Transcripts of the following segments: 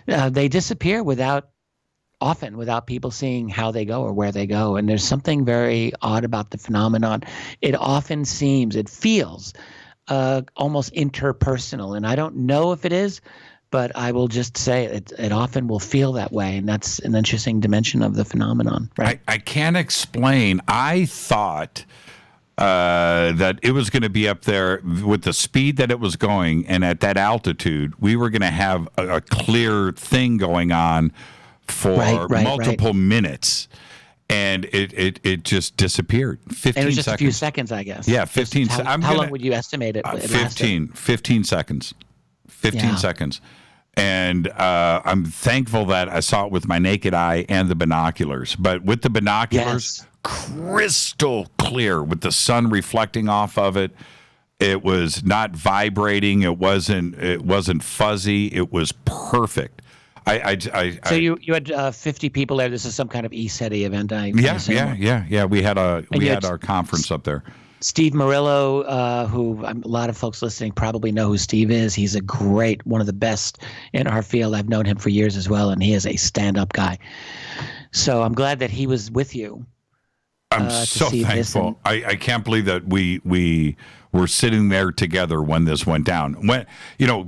they disappear often without people seeing how they go or where they go. And there's something very odd about the phenomenon. It feels almost interpersonal. And I don't know if it is, but I will just say it often will feel that way. And that's an interesting dimension of the phenomenon. Right? I can't explain. I thought that it was going to be up there with the speed that it was going. And at that altitude, we were going to have a clear thing going on for multiple minutes. And it just disappeared. 15 and it was just seconds. A few seconds, I guess. Yeah, 15 seconds. How long would you estimate it? 15 seconds. 15 seconds. And I'm thankful that I saw it with my naked eye and the binoculars. But with the binoculars, crystal clear with the sun reflecting off of it. It was not vibrating. It wasn't fuzzy. It was perfect. So you had 50 people there. This is some kind of ESETI event. Yeah. We had our conference up there. Steve Murillo, who a lot of folks listening probably know who Steve is. He's one of the best in our field. I've known him for years as well, and he is a stand-up guy. So I'm glad that he was with you. I'm so thankful. I can't believe that we were sitting there together when this went down.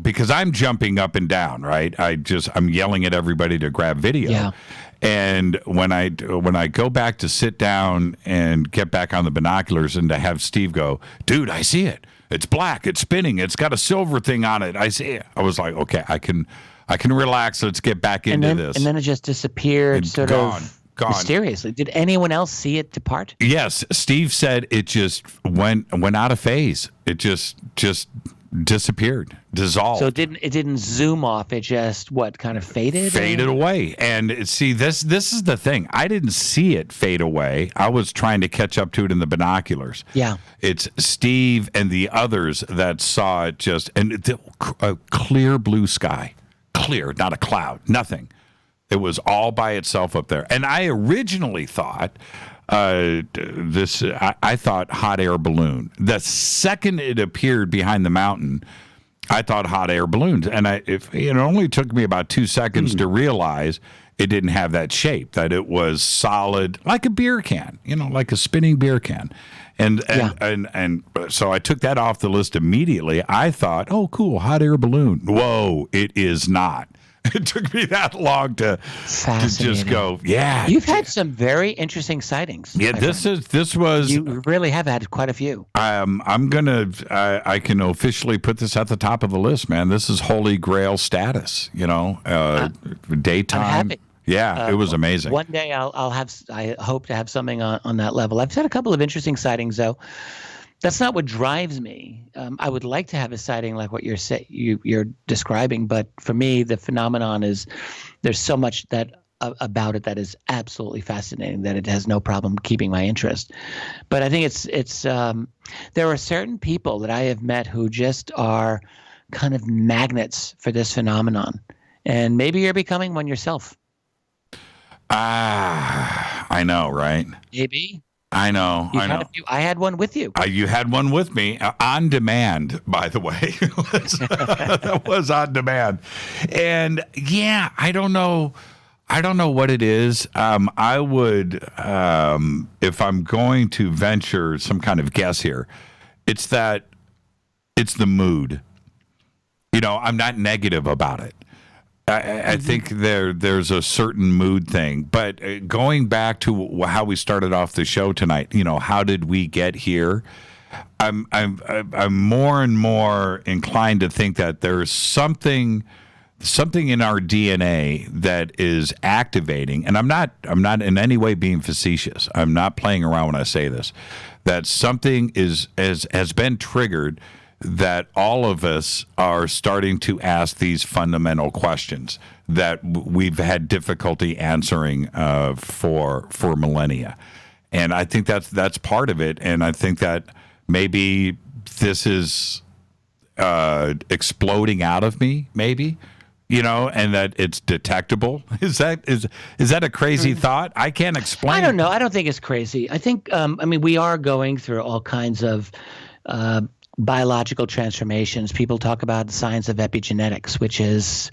Because I'm jumping up and down, right? I'm yelling at everybody to grab video. Yeah. And when I go back to sit down and get back on the binoculars and to have Steve go, dude, I see it. It's black. It's spinning. It's got a silver thing on it. I see it. I was like, okay, I can relax. Let's get back into this. And then it just disappeared. Gone. Mysteriously. Did anyone else see it depart? Yes. Steve said it just went out of phase. It just disappeared, dissolved. So it didn't zoom off. It just kind of faded away. And see, this is the thing. I didn't see it fade away. I was trying to catch up to it in the binoculars. Yeah. It's Steve and the others that saw it a clear blue sky, clear, not a cloud, nothing. It was all by itself up there. And I originally thought I thought hot air balloon. The second it appeared behind the mountain, I thought hot air balloons. And it only took me about 2 seconds to realize it didn't have that shape, that it was solid, like a beer can, like a spinning beer can. And so I took that off the list immediately. I thought, oh, cool, hot air balloon. Whoa, it is not. It took me that long to just go, yeah. You've had some very interesting sightings. Yeah, this was. You really have had quite a few. I can officially put this at the top of the list, man. This is Holy Grail status. Daytime. I'm happy. Yeah, it was amazing. One day I hope to have something on that level. I've had a couple of interesting sightings though. That's not what drives me. I would like to have a sighting like what you're describing, but for me, the phenomenon is there's so much about it that is absolutely fascinating that it has no problem keeping my interest. But I think it's there are certain people that I have met who just are kind of magnets for this phenomenon, and maybe you're becoming one yourself. I know, right? Maybe. I know. I had one with you. You had one with me on demand, by the way. That was on demand. And yeah, I don't know what it is. I would, if I'm going to venture some kind of guess here, it's the mood. I'm not negative about it. I think there's a certain mood thing, but going back to how we started off the show tonight, how did we get here? I'm more and more inclined to think that there's something in our DNA that is activating, and I'm not in any way being facetious. I'm not playing around when I say this. That something has been triggered, that all of us are starting to ask these fundamental questions that we've had difficulty answering for millennia. And I think that's part of it. And I think that maybe this is exploding out of me, maybe, and that it's detectable. Is that a crazy thought? I can't explain. I don't know. I don't think it's crazy. I think, we are going through all kinds of biological transformations. People talk about the science of epigenetics, which is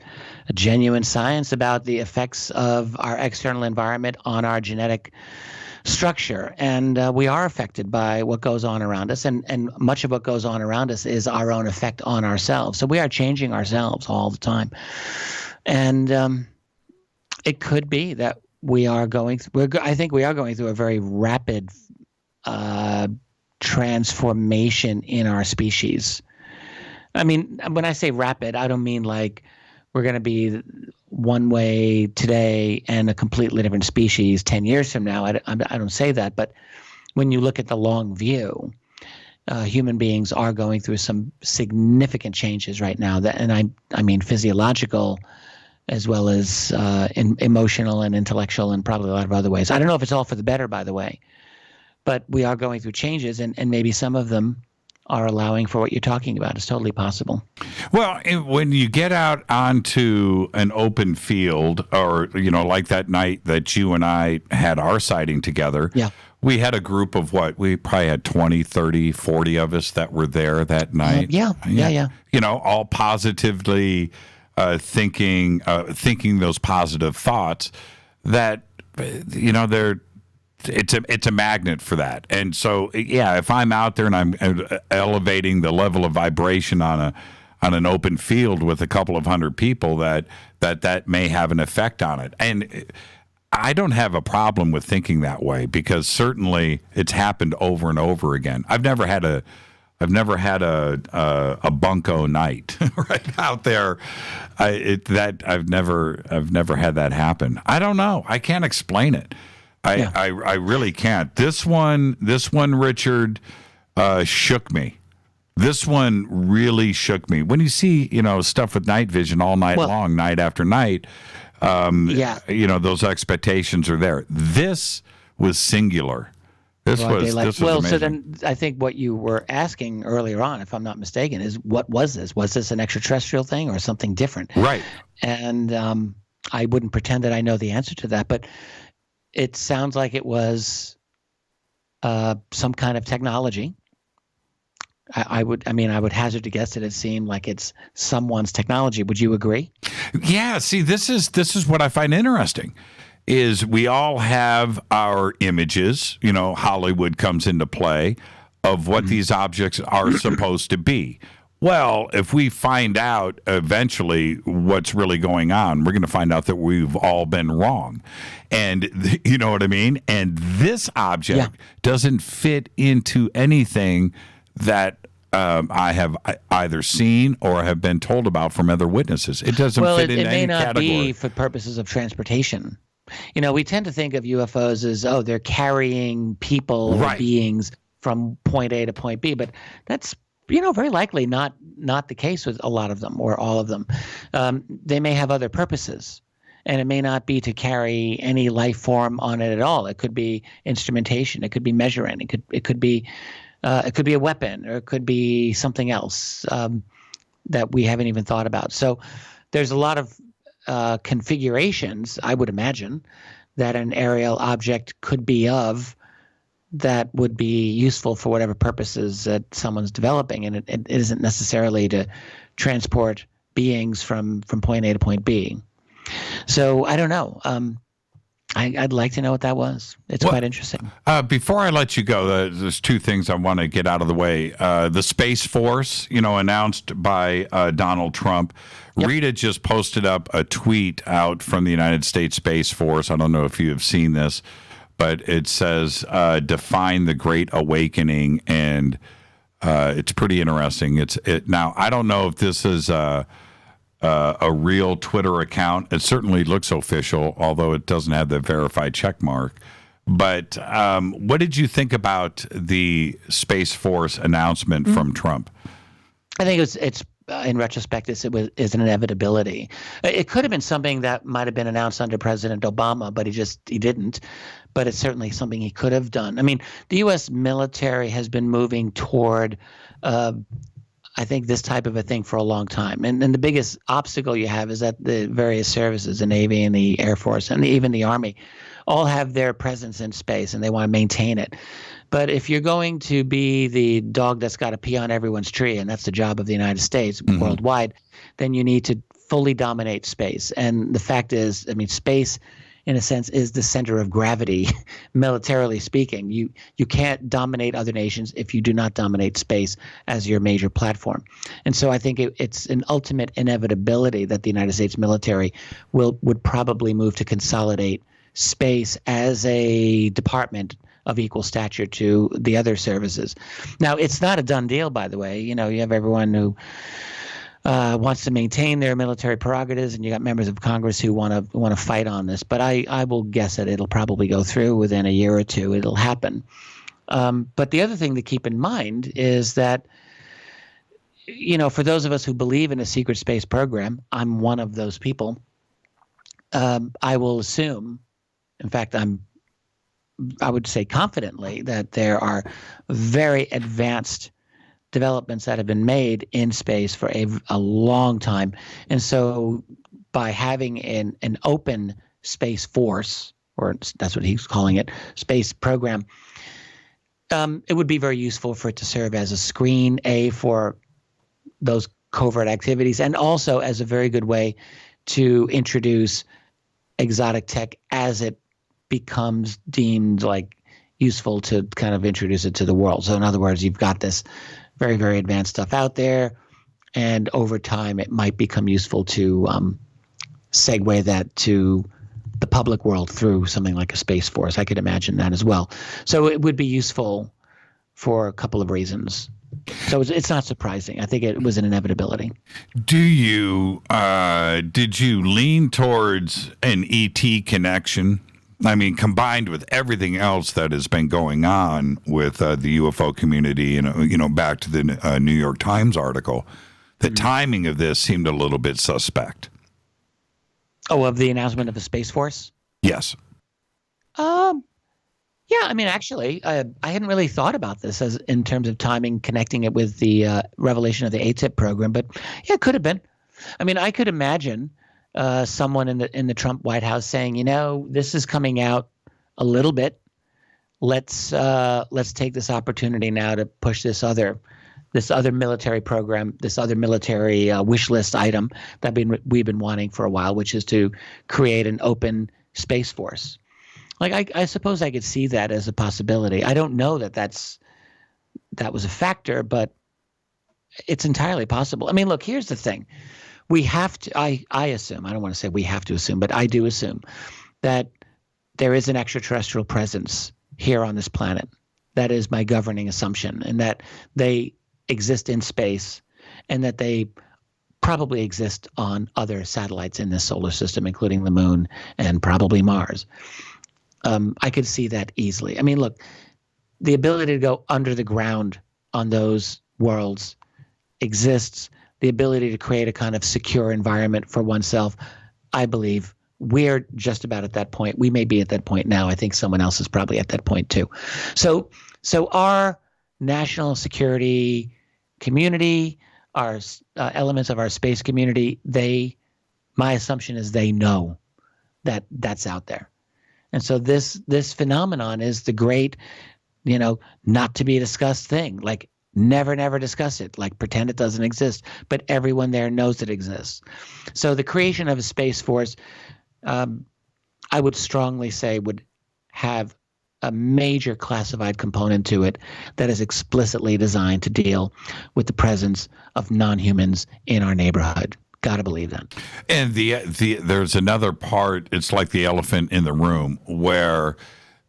a genuine science about the effects of our external environment on our genetic structure. And we are affected by what goes on around us. And much of what goes on around us is our own effect on ourselves. So we are changing ourselves all the time. And it could be that I think we are going through a very rapid transformation in our species. I mean, when I say rapid, I don't mean like we're going to be one way today and a completely different species 10 years from now. I don't say that. But when you look at the long view, human beings are going through some significant changes right now. And I mean physiological as well as emotional and intellectual and probably a lot of other ways. I don't know if it's all for the better, by the way. But we are going through changes, and maybe some of them are allowing for what you're talking about. It's totally possible. Well, when you get out onto an open field, or, like that night that you and I had our sighting together, yeah. We had a group of we probably had 20, 30, 40 of us that were there that night. Yeah. All positively thinking those positive thoughts that, it's a magnet for that. And so, yeah, if I'm out there and I'm elevating the level of vibration on an open field with a couple of hundred people, that may have an effect on it. And I don't have a problem with thinking that way, because certainly it's happened over and over again. I've never had a bunko night right out there. I've never had that happen. I don't know. I can't explain it. I really can't. This one, Richard, shook me. This one really shook me. When you see, stuff with night vision all night long, night after night, those expectations are there. This was singular. This was amazing. So then I think what you were asking earlier on, if I'm not mistaken, is what was this? Was this an extraterrestrial thing or something different? Right. And I wouldn't pretend that I know the answer to that, but it sounds like it was some kind of technology. I would hazard to guess that it seemed like it's someone's technology. Would you agree? Yeah. See, this is what I find interesting. Is we all have our images, Hollywood comes into play, of what these objects are supposed to be. Well, if we find out eventually what's really going on, we're going to find out that we've all been wrong. And you know what I mean? And this object doesn't fit into anything that I have either seen or have been told about from other witnesses. It doesn't fit into any category. Well, it may not be for purposes of transportation. We tend to think of UFOs as, they're carrying people or beings from point A to point B, but that's, very likely not the case with a lot of them or all of them. They may have other purposes, and it may not be to carry any life form on it at all. It could be instrumentation. It could be measuring. It could be a weapon, or it could be something else that we haven't even thought about. So there's a lot of configurations, I would imagine, that an aerial object could be of that would be useful for whatever purposes that someone's developing. And it isn't necessarily to transport beings from point A to point B. So I don't know. I'd like to know what that was. It's quite interesting. Before I let you go, there's two things I want to get out of the way. The Space Force, announced by Donald Trump. Yep. Rita just posted up a tweet out from the United States Space Force. I don't know if you have seen this, but it says, define the Great Awakening, and it's pretty interesting. Now, I don't know if this is a real Twitter account. It certainly looks official, although it doesn't have the verified check mark. But what did you think about the Space Force announcement from Trump? I think it's in retrospect, is an inevitability. It could have been something that might have been announced under President Obama, but he didn't. But it's certainly something he could have done. I mean, the U.S. military has been moving toward I think this type of a thing for a long time. And the biggest obstacle you have is that the various services, the Navy and the Air Force and even the Army, all have their presence in space and they want to maintain it. But if you're going to be the dog that's got to pee on everyone's tree, and that's the job of the United States worldwide, then you need to fully dominate space. And the fact is, I mean, space, in a sense, is the center of gravity, militarily speaking. You can't dominate other nations if you do not dominate space as your major platform. And so I think it's an ultimate inevitability that the United States military would probably move to consolidate space as a department of equal stature to the other services. Now, it's not a done deal, by the way. You have everyone who wants to maintain their military prerogatives, and you got members of Congress who want to fight on this. But I will guess that it'll probably go through within a year or two. It'll happen. But the other thing to keep in mind is that, for those of us who believe in a secret space program, I'm one of those people. I will assume, in fact, I would say confidently, that there are very advanced developments that have been made in space for a long time. And so by having an open space force, or that's what he's calling it, space program, it would be very useful for it to serve as a screen, for those covert activities, and also as a very good way to introduce exotic tech as it becomes deemed like useful to kind of introduce it to the world. So in other words, you've got this very, very advanced stuff out there, and over time it might become useful to segue that to the public world through something like a space force. I could imagine that as well. So it would be useful for a couple of reasons. So it's not surprising. I think it was an inevitability. Did you lean towards an ET connection? I mean, combined with everything else that has been going on with the UFO community, and back to the New York Times article, the timing of this seemed a little bit suspect. Oh, of the announcement of the Space Force? Yes. Yeah, I mean, actually, I hadn't really thought about this as in terms of timing, connecting it with the revelation of the ATIP program, but yeah, it could have been. I mean, I could imagine someone in the Trump White House saying, this is coming out a little bit. Let's take this opportunity now to push this other military program, this other military wish list item that we've been wanting for a while, which is to create an open space force. Like I suppose I could see that as a possibility. I don't know that was a factor, but it's entirely possible. I mean, look, here's the thing. We have to, I assume, I don't want to say we have to assume, but I do assume that there is an extraterrestrial presence here on this planet. That is my governing assumption, and that they exist in space, and that they probably exist on other satellites in this solar system, including the moon and probably Mars. I could see that easily. I mean, look, the ability to go under the ground on those worlds exists. The ability to create a kind of secure environment for oneself, I believe we're just about at that point. We may be at that point now. I think someone else is probably at that point too. So our national security community, our elements of our space community, my assumption is they know that that's out there. And so this phenomenon is the great, not to be discussed thing. Like never discuss it. Like pretend it doesn't exist. But everyone there knows it exists. So the creation of a space force, I would strongly say, would have a major classified component to it that is explicitly designed to deal with the presence of non-humans in our neighborhood. Got to believe that. And there's another part. It's like the elephant in the room, where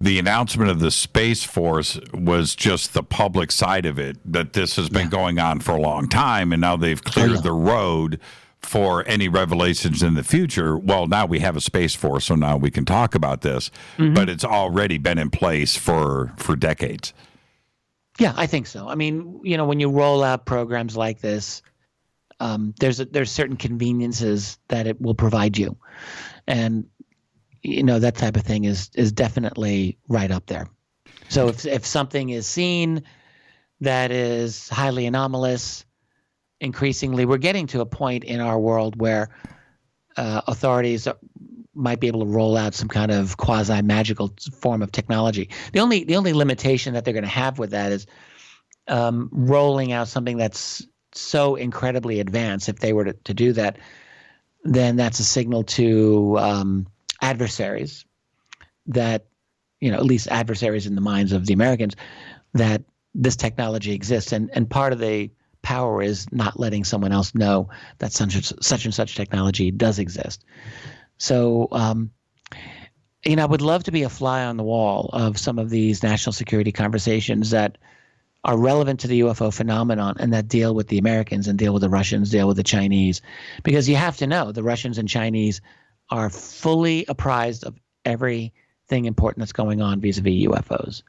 the announcement of the Space Force was just the public side of it, that this has been going on for a long time, and now they've cleared the road for any revelations in the future. Well, now we have a Space Force, so now we can talk about this, but it's already been in place for decades. Yeah, I think so. I mean, when you roll out programs like this, there's certain conveniences that it will provide you, and that type of thing is definitely right up there. So if something is seen that is highly anomalous, increasingly we're getting to a point in our world where authorities might be able to roll out some kind of quasi-magical form of technology. The only limitation that they're going to have with that is rolling out something that's so incredibly advanced. If they were to do that, then that's a signal to adversaries that, at least adversaries in the minds of the Americans, that this technology exists. And part of the power is not letting someone else know that such and such technology does exist. So, I would love to be a fly on the wall of some of these national security conversations that are relevant to the UFO phenomenon and that deal with the Americans and deal with the Russians, deal with the Chinese. Because you have to know the Russians and Chinese are fully apprised of everything important that's going on vis-a-vis UFOs.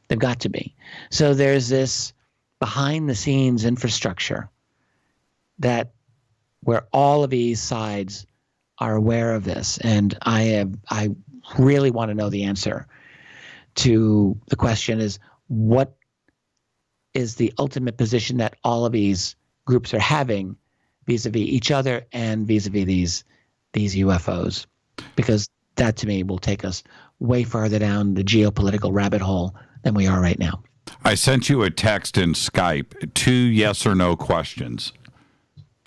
They've got to be. So there's this behind-the-scenes infrastructure where all of these sides are aware of this. And I really want to know the answer to the question is, what is the ultimate position that all of these groups are having vis-a-vis each other and vis-a-vis these UFOs? Because that, to me, will take us way farther down the geopolitical rabbit hole than we are right now. I sent you a text in Skype, 2 yes or no questions.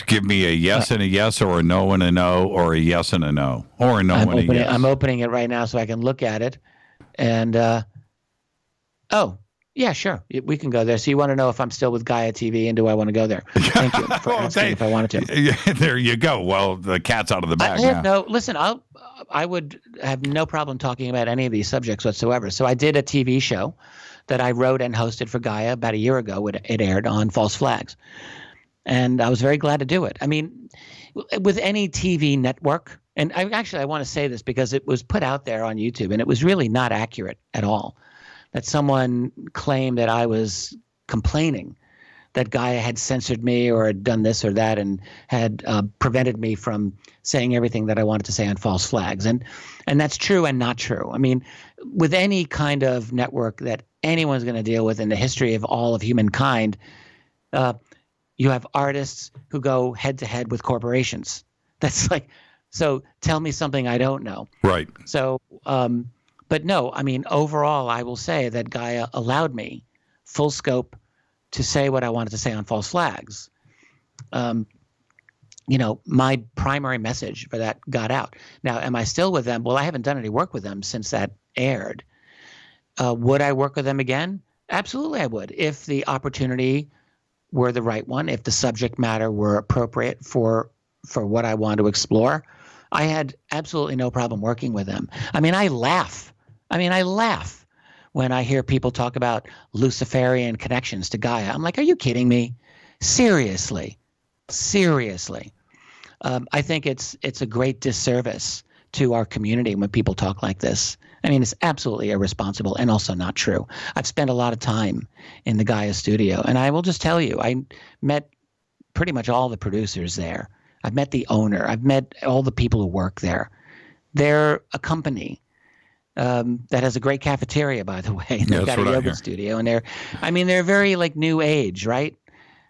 Give me a yes and a yes, or a no and a no, or a yes and a no, or a no and a yes. I'm opening it right now so I can look at it. And, yeah, sure. We can go there. So you want to know if I'm still with Gaia TV and do I want to go there? Thank you for asking if I wanted to. Yeah, there you go. Well, the cat's out of the bag now. Listen, I would have no problem talking about any of these subjects whatsoever. So I did a TV show that I wrote and hosted for Gaia about a year ago. It aired on false flags. And I was very glad to do it. I mean, with any TV network, and I want to say this because it was put out there on YouTube and it was really not accurate at all, that someone claimed that I was complaining that Gaia had censored me or had done this or that and had prevented me from saying everything that I wanted to say on false flags. And that's true and not true. I mean, with any kind of network that anyone's going to deal with in the history of all of humankind, you have artists who go head to head with corporations. That's like, so tell me something I don't know. Right. So, but no, I mean, overall, I will say that Gaia allowed me full scope to say what I wanted to say on false flags. My primary message for that got out. Now, am I still with them? Well, I haven't done any work with them since that aired. Would I work with them again? Absolutely, I would. If the opportunity were the right one, if the subject matter were appropriate for what I want to explore, I had absolutely no problem working with them. I mean, I laugh when I hear people talk about Luciferian connections to Gaia. I'm like, are you kidding me? Seriously. I think it's a great disservice to our community when people talk like this. I mean, it's absolutely irresponsible and also not true. I've spent a lot of time in the Gaia studio, and I will just tell you, I met pretty much all the producers there. I've met the owner. I've met all the people who work there. They're a company that has a great cafeteria, by the way. They've got a yoga studio, and they're very like new age, right?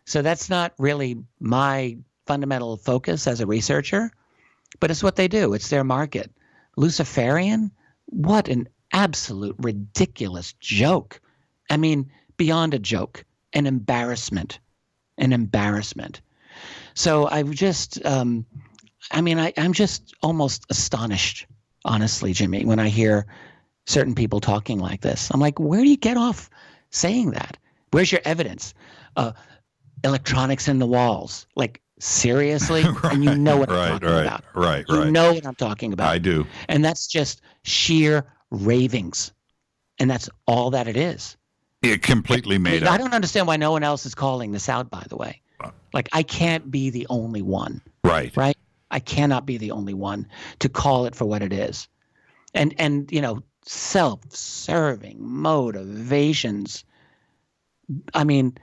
So that's not really my fundamental focus as a researcher, but it's what they do. It's their market. Luciferian? What an absolute ridiculous joke. I mean, beyond a joke, an embarrassment. So I've just, I'm just almost astonished, honestly, Jimmy, when I hear certain people talking like this. I'm like, where do you get off saying that? Where's your evidence? Electronics in the walls. Like, seriously? Right, and you know what I'm talking about. Right. You know what I'm talking about. I do. And that's just sheer ravings. And that's all that it is. It completely made up. I don't understand why no one else is calling this out, by the way. Like, I can't be the only one. Right. I cannot be the only one to call it for what it is. And self-serving motivations. I mean,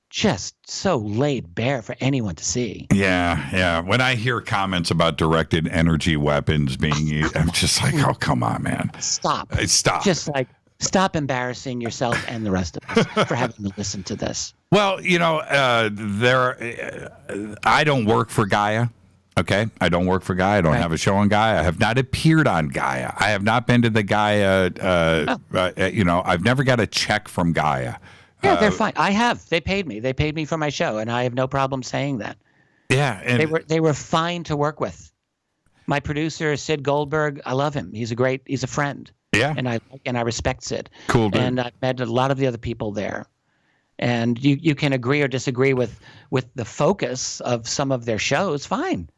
just so laid bare for anyone to see. Yeah. When I hear comments about directed energy weapons being used, I'm just like, oh, come on, man. Stop. Just like, stop embarrassing yourself and the rest of us for having to listen to this. Well, I don't work for Gaia. Okay, I don't work for Gaia. I don't have a show on Gaia. I have not appeared on Gaia. I have not been to the Gaia. I've never got a check from Gaia. Yeah, they're fine. I have. They paid me. They paid me for my show, and I have no problem saying that. Yeah, and they were fine to work with. My producer, Sid Goldberg, I love him. He's a friend. Yeah. And I respect Sid. Cool dude. And I've met a lot of the other people there. And you can agree or disagree with the focus of some of their shows. Fine.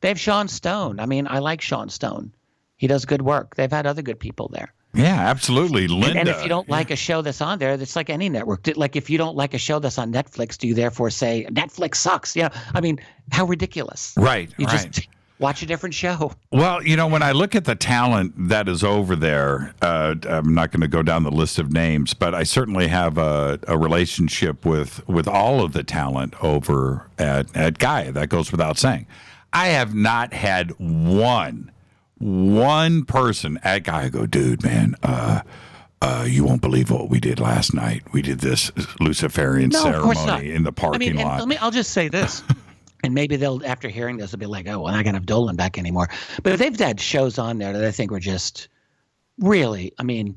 They have Sean Stone. I mean, I like Sean Stone. He does good work. They've had other good people there. Yeah, absolutely. Linda. And if you don't like a show that's on there, it's like any network. Like if you don't like a show that's on Netflix, do you therefore say Netflix sucks? Yeah. I mean, how ridiculous. Right. You just watch a different show. Well, when I look at the talent that is over there, I'm not going to go down the list of names, but I certainly have a relationship with all of the talent over at Gaia. That goes without saying. I have not had one person at Gaia go, dude, man, you won't believe what we did last night. We did this Luciferian ceremony in the parking lot. I'll just say this. And maybe they'll, after hearing this, they'll be like, oh, well, I can't have Dolan back anymore. But if they've had shows on there that I think were just really, I mean,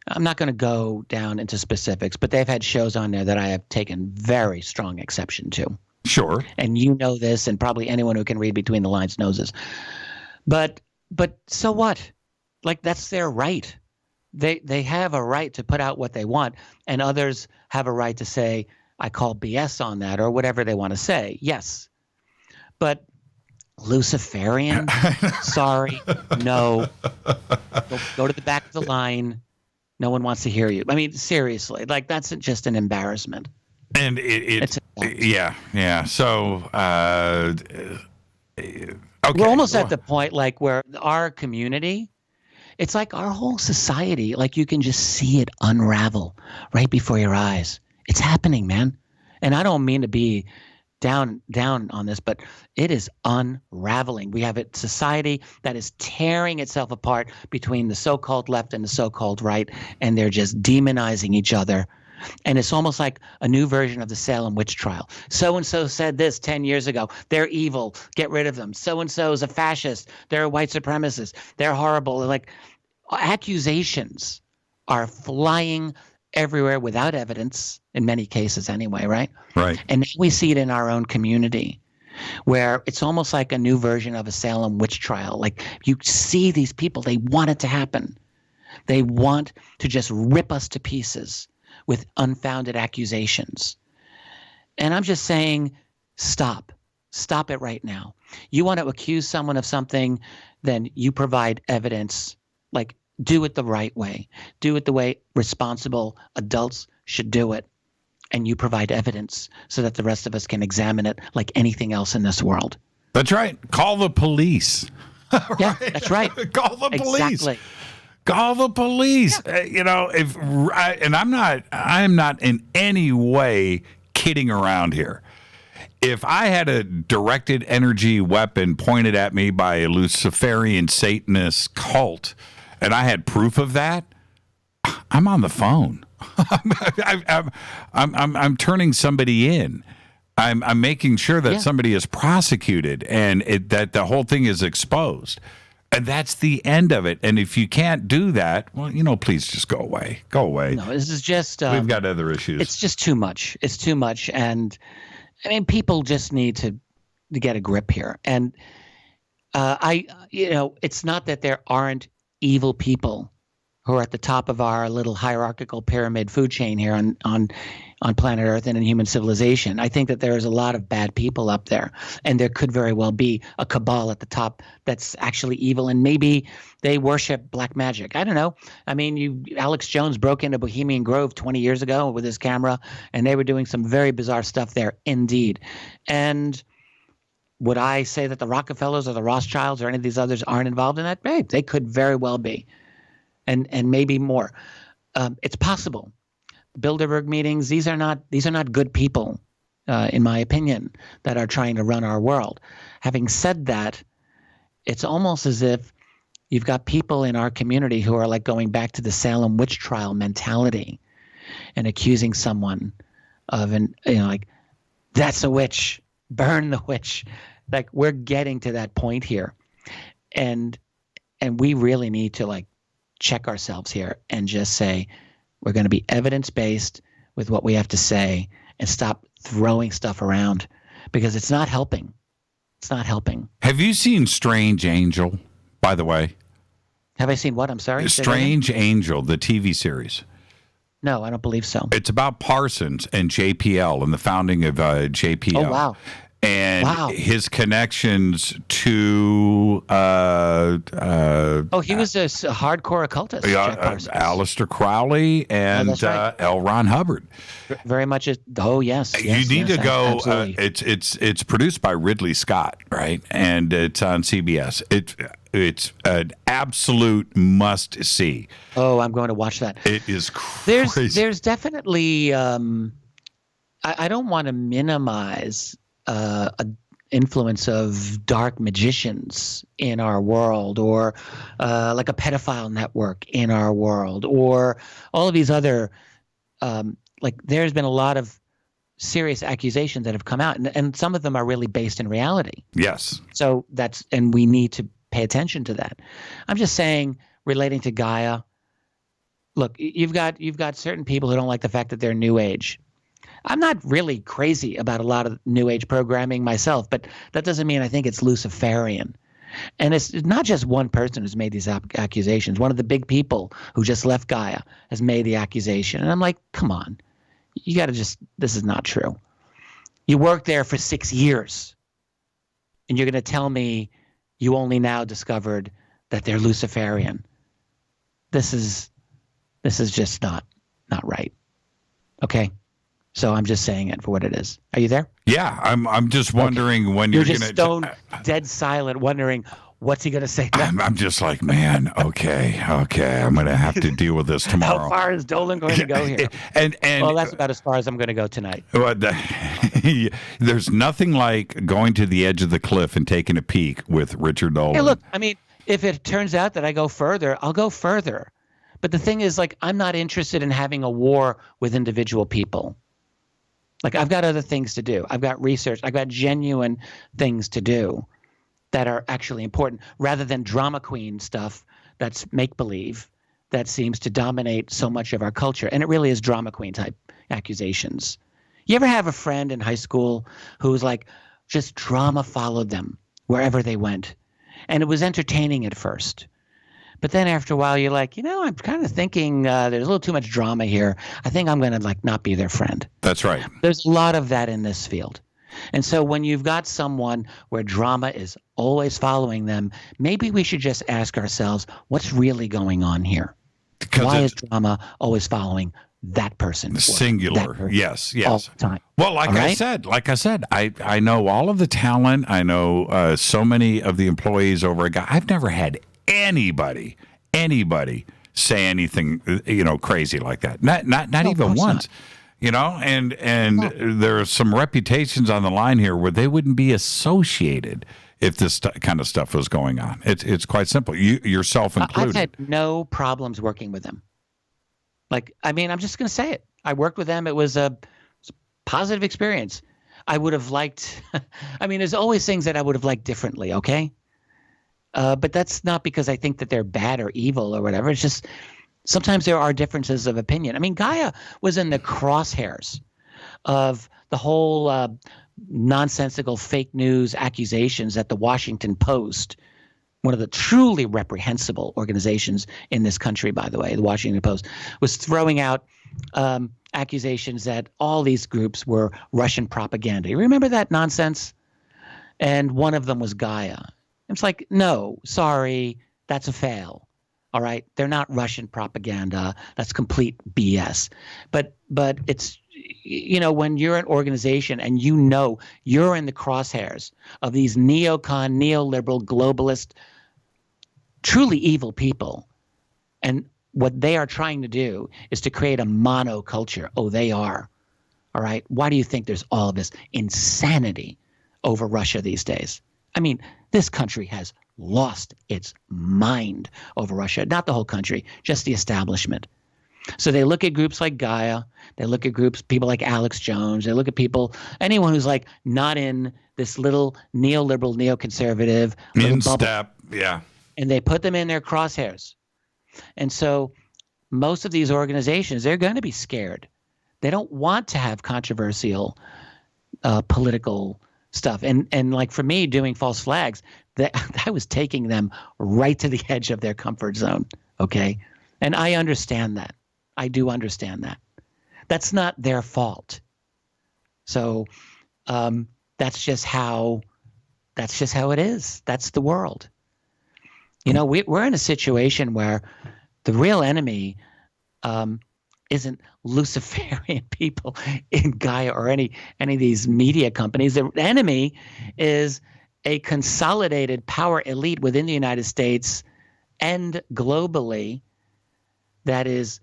I'm not going to go down into specifics, but they've had shows on there that I have taken very strong exception to. Sure. And you know this, and probably anyone who can read between the lines knows this. But so what? Like, that's their right. They have a right to put out what they want, and others have a right to say, I call BS on that, or whatever they want to say. Yes. But Luciferian? Sorry. No. Go to the back of the line. No one wants to hear you. I mean, seriously, like, that's just an embarrassment. And yeah. So, okay. We're almost at the point, like, where our community, it's like our whole society, like, you can just see it unravel right before your eyes. It's happening, man. And I don't mean to be down on this, but it is unraveling. We have a society that is tearing itself apart between the so-called left and the so-called right, and they're just demonizing each other. And it's almost like a new version of the Salem witch trial. So-and-so said this 10 years ago. They're evil. Get rid of them. So-and-so is a fascist. They're a white supremacist. They're horrible. Like, accusations are flying everywhere without evidence, in many cases anyway, right? Right. And we see it in our own community, where it's almost like a new version of a Salem witch trial. Like, you see these people, they want it to happen. They want to just rip us to pieces with unfounded accusations. And I'm just saying, stop. Stop it right now. You want to accuse someone of something, then you provide evidence. Like, do it the right way. Do it the way responsible adults should do it. And you provide evidence so that the rest of us can examine it like anything else in this world. That's right. Call the police. Right? Yeah, that's right. Call the police. Exactly. Call the police. Yeah. I'm not in any way kidding around here. If I had a directed energy weapon pointed at me by a Luciferian Satanist cult, and I had proof of that, I'm on the phone. I'm turning somebody in. I'm making sure that somebody is prosecuted and that the whole thing is exposed. And that's the end of it. And if you can't do that, well, please just go away. Go away. No, this is just... we've got other issues. It's just too much. It's too much. And, I mean, people just need to get a grip here. And it's not that there aren't evil people who are at the top of our little hierarchical pyramid food chain here on planet Earth and in human civilization. I think that there is a lot of bad people up there, and there could very well be a cabal at the top that's actually evil, and maybe they worship black magic. I don't know. I mean, Alex Jones broke into Bohemian Grove 20 years ago with his camera, and they were doing some very bizarre stuff there indeed. And would I say that the Rockefellers or the Rothschilds or any of these others aren't involved in that? Hey, they could very well be, and maybe more. It's possible. Bilderberg meetings, these are not good people, in my opinion, that are trying to run our world. Having said that, it's almost as if you've got people in our community who are like going back to the Salem witch trial mentality and accusing someone of like, that's a witch, burn the witch. Like, we're getting to that point here. And we really need to, like, check ourselves here and just say, we're going to be evidence-based with what we have to say and stop throwing stuff around, because it's not helping. It's not helping. Have you seen Strange Angel, by the way? Have I seen what? I'm sorry? Strange Angel, the TV series. No, I don't believe so. It's about Parsons and JPL and the founding of JPL. Oh, wow. And his connections to he was a hardcore occultist. Aleister Crowley and right. L. Ron Hubbard. Very much. Yes. You need to go. Absolutely. It's produced by Ridley Scott, right? And it's on CBS. It's an absolute must see. Oh, I'm going to watch that. It is crazy. There's definitely. I don't want to minimize influence of dark magicians in our world, or like a pedophile network in our world, or all of these other like there's been a lot of serious accusations that have come out, and some of them are really based in reality. Yes. So and we need to pay attention to that. I'm just saying, relating to Gaia, look, you've got certain people who don't like the fact that they're New Age. I'm not really crazy about a lot of New Age programming myself, but that doesn't mean I think it's Luciferian. And it's not just one person who's made these accusations. One of the big people who just left Gaia has made the accusation. And I'm like, come on. You got to this is not true. You worked there for 6 years, and you're going to tell me you only now discovered that they're Luciferian. This is just not right. Okay? So I'm just saying it for what it is. Are you there? Yeah, I'm just wondering when you're just going to stone dead silent, wondering what's he going to say next. I'm just like, man, okay, I'm going to have to deal with this tomorrow. How far is Dolan going to go here? And well, that's about as far as I'm going to go tonight. There's nothing like going to the edge of the cliff and taking a peek with Richard Dolan. Hey, look, I mean, if it turns out that I go further, I'll go further. But the thing is, like, I'm not interested in having a war with individual people. Like, I've got other things to do. I've got research. I've got genuine things to do that are actually important, rather than drama queen stuff that's make-believe that seems to dominate so much of our culture. And it really is drama queen type accusations. You ever have a friend in high school who was like, just drama followed them wherever they went? And it was entertaining at first. But then after a while, you're like, I'm kind of thinking there's a little too much drama here. I think I'm going to not be their friend. That's right. There's a lot of that in this field. And so when you've got someone where drama is always following them, maybe we should just ask ourselves, what's really going on here? Why is drama always following that person? Singular. Person Yes. all the time? Well, like I said, I know all of the talent. I know so many of the employees over at Gaia. I've never had anybody say anything crazy like that, not even once. And there are some reputations on the line here where they wouldn't be associated if this kind of stuff was going on. It's quite simple, yourself included. I've had no problems working with them. I'm just going to say it. I worked with them. It was a positive experience. I would have liked there's always things that I would have liked differently, okay? But that's not because I think that they're bad or evil or whatever. It's just sometimes there are differences of opinion. Gaia was in the crosshairs of the whole nonsensical fake news accusations that the Washington Post, one of the truly reprehensible organizations in this country, by the way, the Washington Post, was throwing out accusations that all these groups were Russian propaganda. You remember that nonsense? And one of them was Gaia. It's like, no, sorry, that's a fail. All right, they're not Russian propaganda. That's complete BS. But it's when you're an organization and you're in the crosshairs of these neocon, neoliberal, globalist, truly evil people, and what they are trying to do is to create a monoculture. Oh, they are. All right. Why do you think there's all of this insanity over Russia these days? This country has lost its mind over Russia. Not the whole country, just the establishment. So they look at groups like Gaia. They look at people like Alex Jones. They look at anyone who's not in this little neoliberal, neoconservative little bubble. Step, yeah. And they put them in their crosshairs. And so most of these organizations, they're going to be scared. They don't want to have controversial political stuff. And like for me doing false flags, that was taking them right to the edge of their comfort zone. Okay. And I understand that. I do understand that. That's not their fault. So that's just how it is. That's the world. You know, we're in a situation where the real enemy isn't Luciferian people in Gaia or any of these media companies. The enemy is a consolidated power elite within the United States and globally that is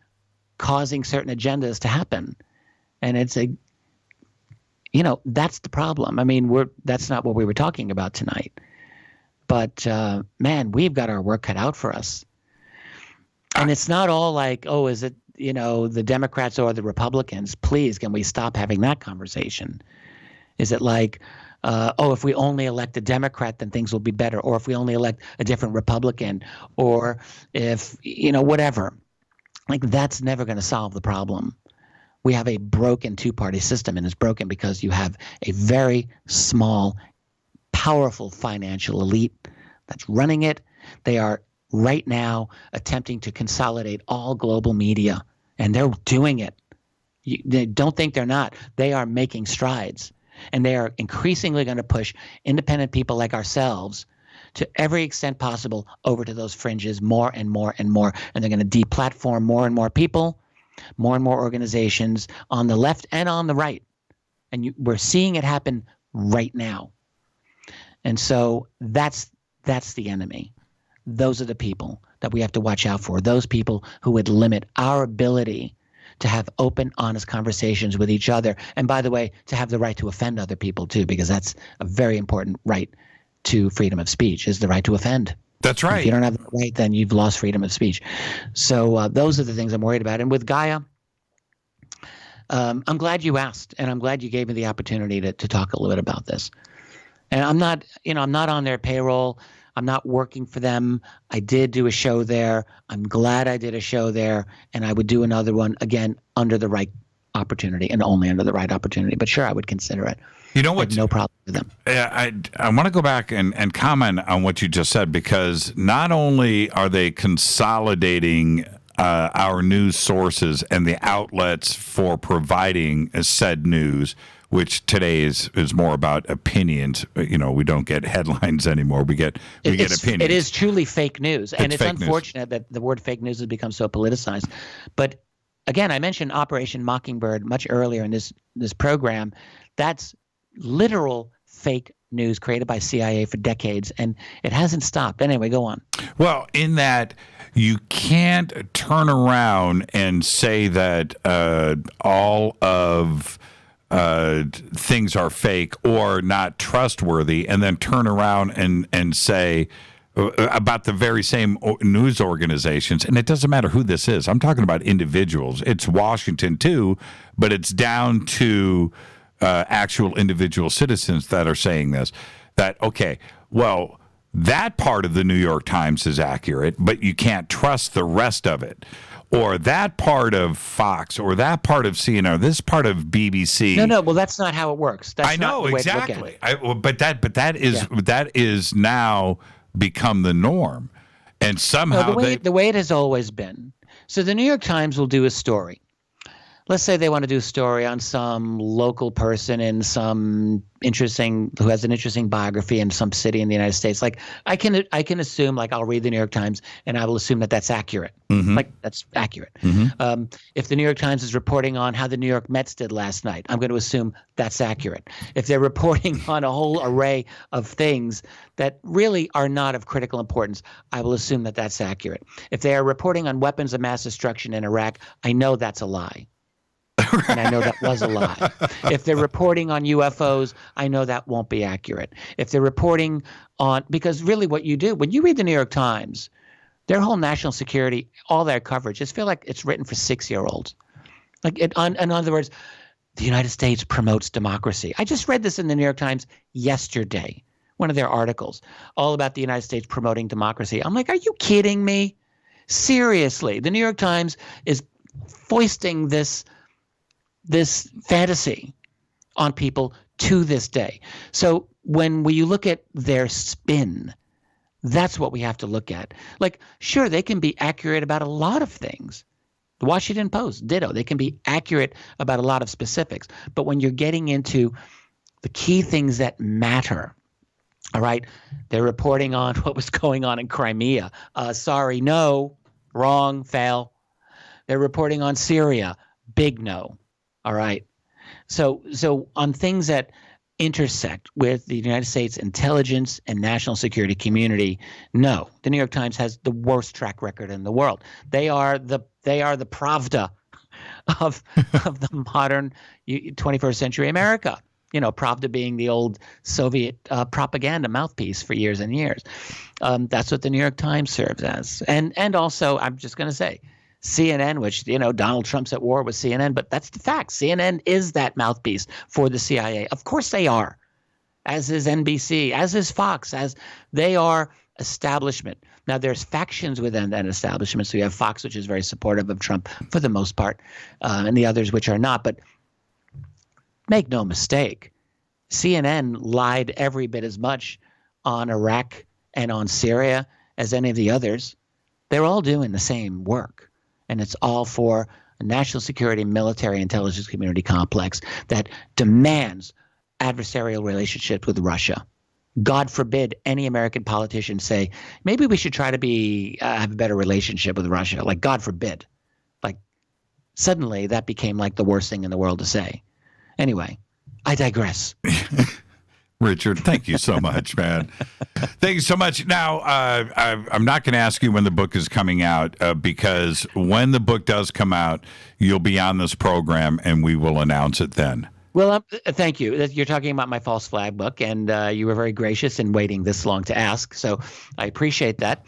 causing certain agendas to happen. And it's that's the problem. I mean, that's not what we were talking about tonight. But man, we've got our work cut out for us. And it's not all like, oh, is it, the Democrats or the Republicans? Please, can we stop having that conversation? Is it like, if we only elect a Democrat, then things will be better. Or if we only elect a different Republican, or if, whatever. Like, that's never going to solve the problem. We have a broken two-party system, and it's broken because you have a very small, powerful financial elite that's running it. They are right now attempting to consolidate all global media, and they're doing it. They don't think they're not. They are making strides, and they are increasingly going to push independent people like ourselves to every extent possible over to those fringes more and more and more, and they're going to deplatform more and more people, more and more organizations on the left and on the right. And we're seeing it happen right now. And so that's the enemy. Those are the people that we have to watch out for. Those people who would limit our ability to have open, honest conversations with each other. And by the way, to have the right to offend other people too, because that's a very important right to freedom of speech, is the right to offend. That's right. If you don't have that right, then you've lost freedom of speech. So those are the things I'm worried about. And with Gaia, I'm glad you asked, and I'm glad you gave me the opportunity to talk a little bit about this. And I'm not on their payroll. I'm not working for them. I did do a show there. I'm glad I did a show there, and I would do another one again under the right opportunity and only under the right opportunity. But sure, I would consider it. You know what? No problem with them. I want to go back and comment on what you just said, because not only are they consolidating our news sources and the outlets for providing said news, which today is more about opinions. We don't get headlines anymore. We get opinions. It is truly fake news, and it's unfortunate news. that the word fake news has become so politicized. But again, I mentioned Operation Mockingbird much earlier in this program. That's literal fake news created by CIA for decades, and it hasn't stopped. Anyway, go on. Well, in that you can't turn around and say that all of things are fake or not trustworthy, and then turn around and say about the very same news organizations. And it doesn't matter who this is. I'm talking about individuals. It's Washington too, but it's down to actual individual citizens that are saying this, that, okay, well, that part of the New York Times is accurate, but you can't trust the rest of it. Or that part of Fox, or that part of CNN, this part of BBC. No. Well, that's not how it works. That's I know, not the way exactly. To look at it. But that is now become the norm, and somehow the way it has always been. So the New York Times will do a story. Let's say they want to do a story on some local person in who has an interesting biography in some city in the United States. Like I can assume, like, I'll read the New York Times and I will assume that that's accurate. Mm-hmm. Like that's accurate. Mm-hmm. If the New York Times is reporting on how the New York Mets did last night, I'm going to assume that's accurate. If they're reporting on a whole array of things that really are not of critical importance, I will assume that that's accurate. If they are reporting on weapons of mass destruction in Iraq, I know that's a lie. And I know that was a lie. If they're reporting on UFOs, I know that won't be accurate. If they're reporting on – because really what you do, when you read the New York Times, their whole national security, all their coverage, just feel like it's written for 6-year-olds. Like in other words, the United States promotes democracy. I just read this in the New York Times yesterday, one of their articles, all about the United States promoting democracy. I'm like, are you kidding me? Seriously, the New York Times is foisting this fantasy on people to this day. So when you look at their spin, that's what we have to look at. Like, sure, they can be accurate about a lot of things. The Washington Post, ditto. They can be accurate about a lot of specifics. But when you're getting into the key things that matter, all right, they're reporting on what was going on in Crimea. Sorry, no, wrong, fail. They're reporting on Syria. Big no. All right. So on things that intersect with the United States intelligence and national security community, no. The New York Times has the worst track record in the world. They are the Pravda of the modern 21st century America. You know, Pravda being the old Soviet propaganda mouthpiece for years and years. That's what the New York Times serves as. And also, I'm just going to say, CNN, which, you know, Donald Trump's at war with CNN, but that's the fact. CNN is that mouthpiece for the CIA. Of course they are, as is NBC, as is Fox, as they are establishment. Now, there's factions within that establishment. So you have Fox, which is very supportive of Trump for the most part, and the others which are not. But make no mistake, CNN lied every bit as much on Iraq and on Syria as any of the others. They're all doing the same work. And it's all for a national security, military, intelligence community complex that demands adversarial relationships with Russia. God forbid any American politician say, maybe we should try to have a better relationship with Russia. Like, God forbid. Like, suddenly that became like the worst thing in the world to say. Anyway, I digress. Richard, thank you so much, man. Thank you so much. Now, I'm not going to ask you when the book is coming out because when the book does come out, you'll be on this program and we will announce it then. Well, thank you. You're talking about my false flag book, and you were very gracious in waiting this long to ask, so I appreciate that.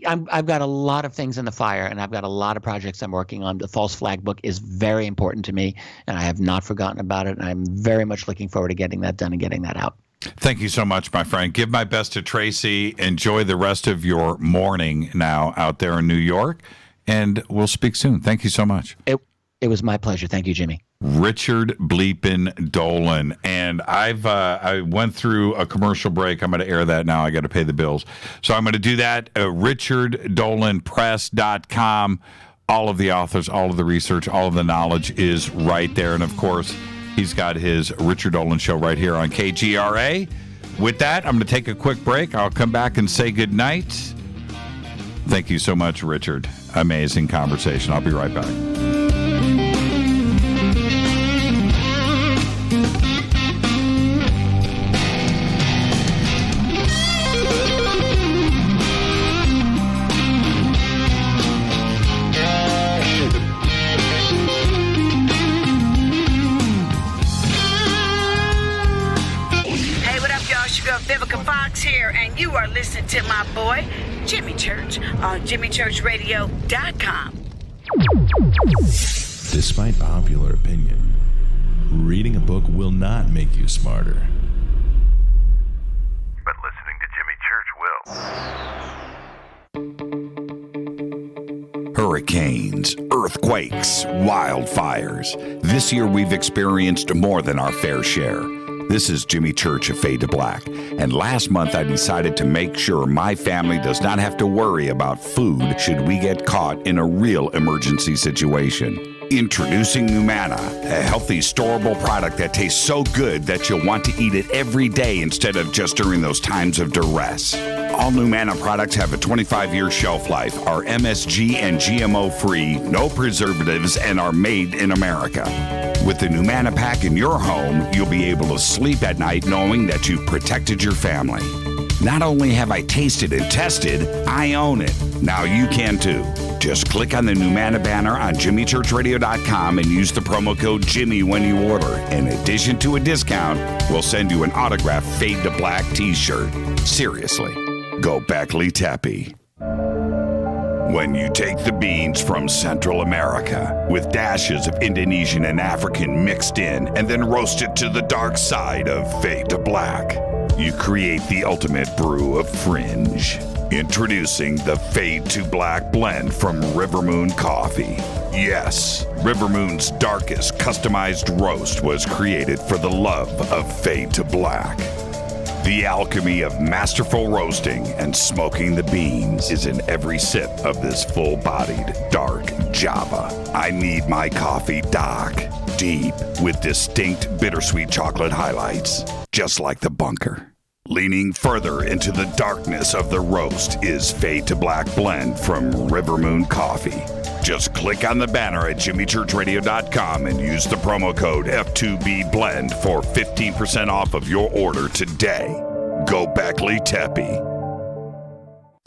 I've got a lot of things in the fire, and I've got a lot of projects I'm working on. The false flag book is very important to me, and I have not forgotten about it, and I'm very much looking forward to getting that done and getting that out. Thank you so much, my friend. Give my best to Tracy. Enjoy the rest of your morning now out there in New York, and we'll speak soon. Thank you so much. It was my pleasure. Thank you, Jimmy. Richard Bleepin Dolan. And I went through a commercial break. I'm going to air that now. I got to pay the bills. So I'm going to do that. RichardDolanPress.com. All of the authors, all of the research, all of the knowledge is right there. And, of course, he's got his Richard Dolan show right here on KGRA. With that, I'm going to take a quick break. I'll come back and say goodnight. Thank you so much, Richard. Amazing conversation. I'll be right back. Here, and you are listening to my boy Jimmy Church on JimmyChurchRadio.com. Despite popular opinion, reading a book will not make you smarter, but listening to Jimmy Church will. Hurricanes, earthquakes, wildfires. This year we've experienced more than our fair share. This is Jimmy Church of Fade to Black, and last month I decided to make sure my family does not have to worry about food should we get caught in a real emergency situation. Introducing Numana, a healthy, storable product that tastes so good that you'll want to eat it every day instead of just during those times of duress. All Numana products have a 25-year shelf life, are MSG and GMO-free, no preservatives, and are made in America. With the Numana pack in your home, you'll be able to sleep at night knowing that you've protected your family. Not only have I tasted and tested, I own it. Now you can too. Just click on the Numana banner on JimmyChurchRadio.com and use the promo code Jimmy when you order. In addition to a discount, we'll send you an autographed Fade to Black t-shirt. Seriously, go Beckley Teppy. When you take the beans from Central America with dashes of Indonesian and African mixed in and then roast it to the dark side of Fade to Black, you create the ultimate brew of fringe. Introducing the Fade to Black blend from River Moon Coffee. Yes, River Moon's darkest customized roast was created for the love of Fade to Black. The alchemy of masterful roasting and smoking the beans is in every sip of this full-bodied dark Java. I need my coffee dark, deep, with distinct bittersweet chocolate highlights, just like the bunker. Leaning further into the darkness of the roast is Fade to Black Blend from River Moon Coffee. Just click on the banner at jimmychurchradio.com and use the promo code F2BBLEND for 15% off of your order today. Go Beckley Teppy.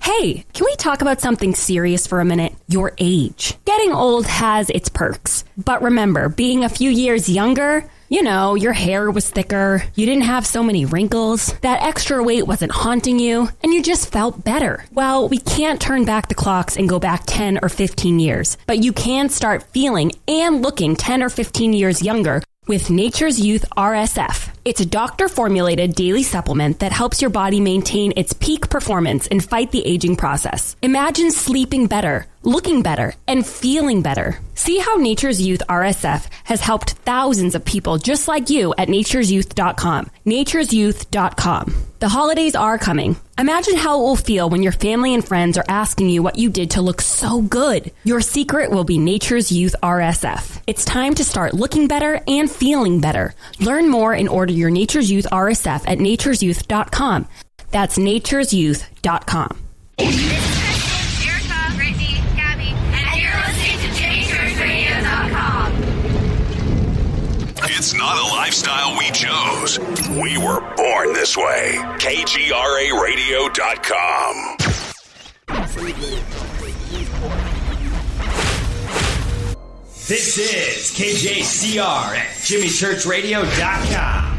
Hey, can we talk about something serious for a minute? Your age. Getting old has its perks. But remember, being a few years younger, you know, your hair was thicker, you didn't have so many wrinkles, that extra weight wasn't haunting you, and you just felt better. Well, we can't turn back the clocks and go back 10 or 15 years, but you can start feeling and looking 10 or 15 years younger with Nature's Youth RSF. It's a doctor-formulated daily supplement that helps your body maintain its peak performance and fight the aging process. Imagine sleeping better, looking better, and feeling better. See how Nature's Youth RSF has helped thousands of people just like you at nature'syouth.com. nature'syouth.com. The holidays are coming. Imagine how it will feel when your family and friends are asking you what you did to look so good. Your secret will be Nature's Youth RSF. It's time to start looking better and feeling better. Learn more and order your Nature's Youth RSF at nature'syouth.com. That's nature'syouth.com. Erica, Brittany, Gabby, and you're listening to JimmyChurchRadio.com. It's not a lifestyle we chose. We were born this way. KGRARadio.com. This is KJCR at JimmyChurchRadio.com.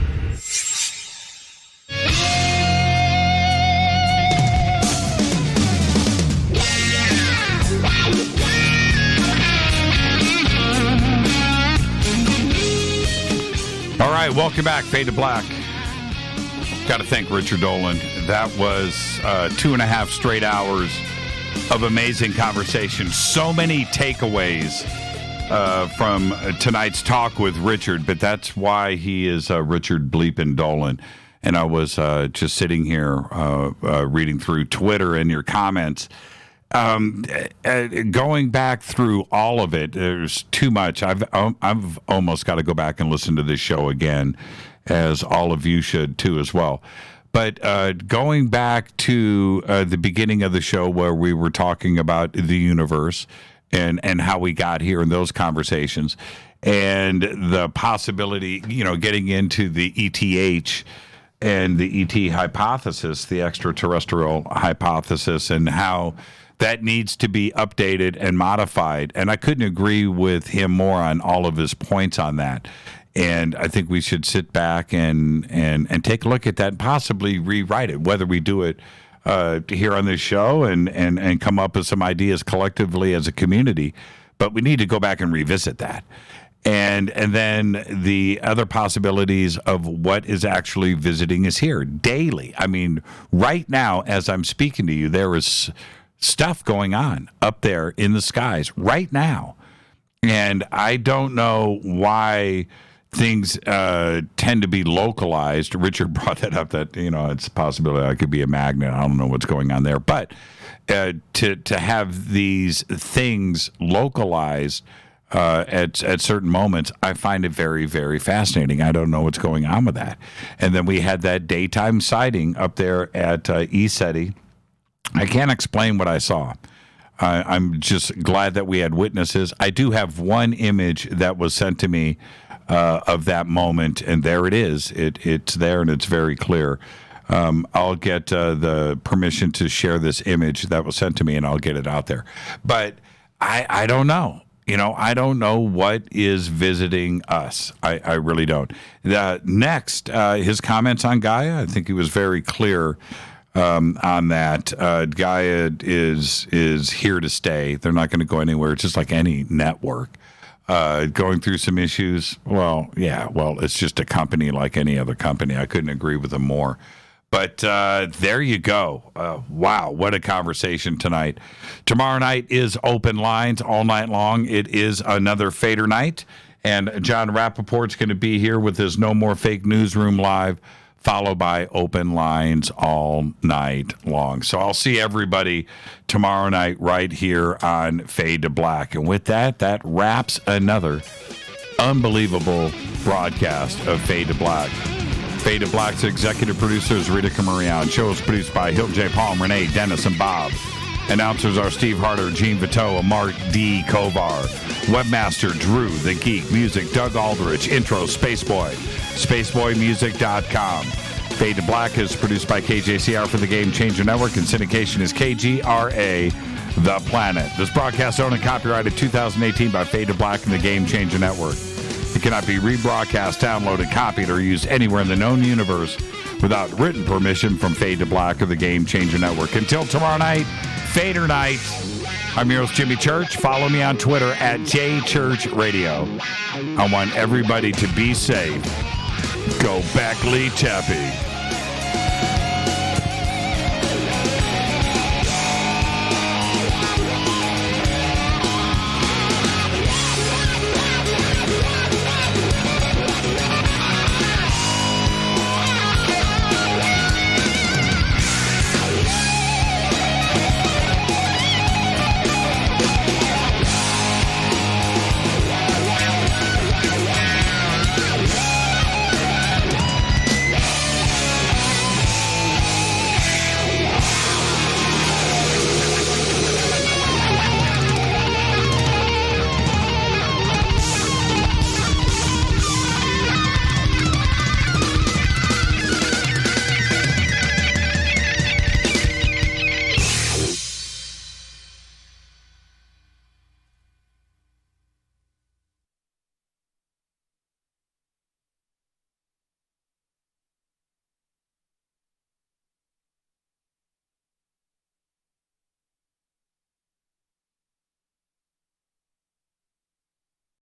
All right, welcome back, Fade to Black. Got to thank Richard Dolan. That was 2.5 straight hours of amazing conversation. So many takeaways from tonight's talk with Richard, but that's why he is Richard Bleepin Dolan. And I was just sitting here reading through Twitter and your comments. Going back through all of it, there's too much. I've almost got to go back and listen to this show again, as all of you should too as well. But going back to the beginning of the show where we were talking about the universe and how we got here in those conversations, and the possibility, you know, getting into the ETH and the ET hypothesis, the extraterrestrial hypothesis, and how that needs to be updated and modified. And I couldn't agree with him more on all of his points on that. And I think we should sit back and take a look at that and possibly rewrite it, whether we do it here on this show and come up with some ideas collectively as a community. But we need to go back and revisit that. And then the other possibilities of what is actually visiting us here daily. I mean, right now, as I'm speaking to you, there is stuff going on up there in the skies right now. And I don't know why things tend to be localized. Richard brought that up, that, you know, it's a possibility I could be a magnet. I don't know what's going on there. But to have these things localized at certain moments, I find it very, very fascinating. I don't know what's going on with that. And then we had that daytime sighting up there at ESETI. I can't explain what I saw. I'm just glad that we had witnesses. I do have one image that was sent to me of that moment, and there it is. It's there, and it's very clear. I'll get the permission to share this image that was sent to me, and I'll get it out there. But I don't know. You know, I don't know what is visiting us. I really don't. Next, his comments on Gaia, I think he was very clear on that. Gaia is here to stay. They're not going to go anywhere. It's just like any network. Going through some issues. Well, yeah. Well, it's just a company like any other company. I couldn't agree with him more. But there you go. Wow, what a conversation tonight. Tomorrow night is open lines all night long. It is another Fader night. And John Rappaport's going to be here with his No More Fake Newsroom Live, followed by open lines all night long. So I'll see everybody tomorrow night right here on Fade to Black. And with that, that wraps another unbelievable broadcast of Fade to Black. Fade to Black's executive producers Rita Camarion. Show is produced by Hilton J. Palm, Renee, Dennis, and Bob. Announcers are Steve Harder, Gene Vito, and Mark D. Kovar. Webmaster Drew the Geek. Music Doug Aldrich. Intro Spaceboy. SpaceboyMusic.com. Fade to Black is produced by KJCR for the Game Changer Network, and syndication is KGRA The Planet. This broadcast owned and copyrighted 2018 by Fade to Black and the Game Changer Network. It cannot be rebroadcast, downloaded, copied, or used anywhere in the known universe without written permission from Fade to Black or the Game Changer Network. Until tomorrow night, Fader night. I'm your host, Jimmy Church. Follow me on Twitter at JChurchRadio. I want everybody to be safe. Go back, Lee Chappie.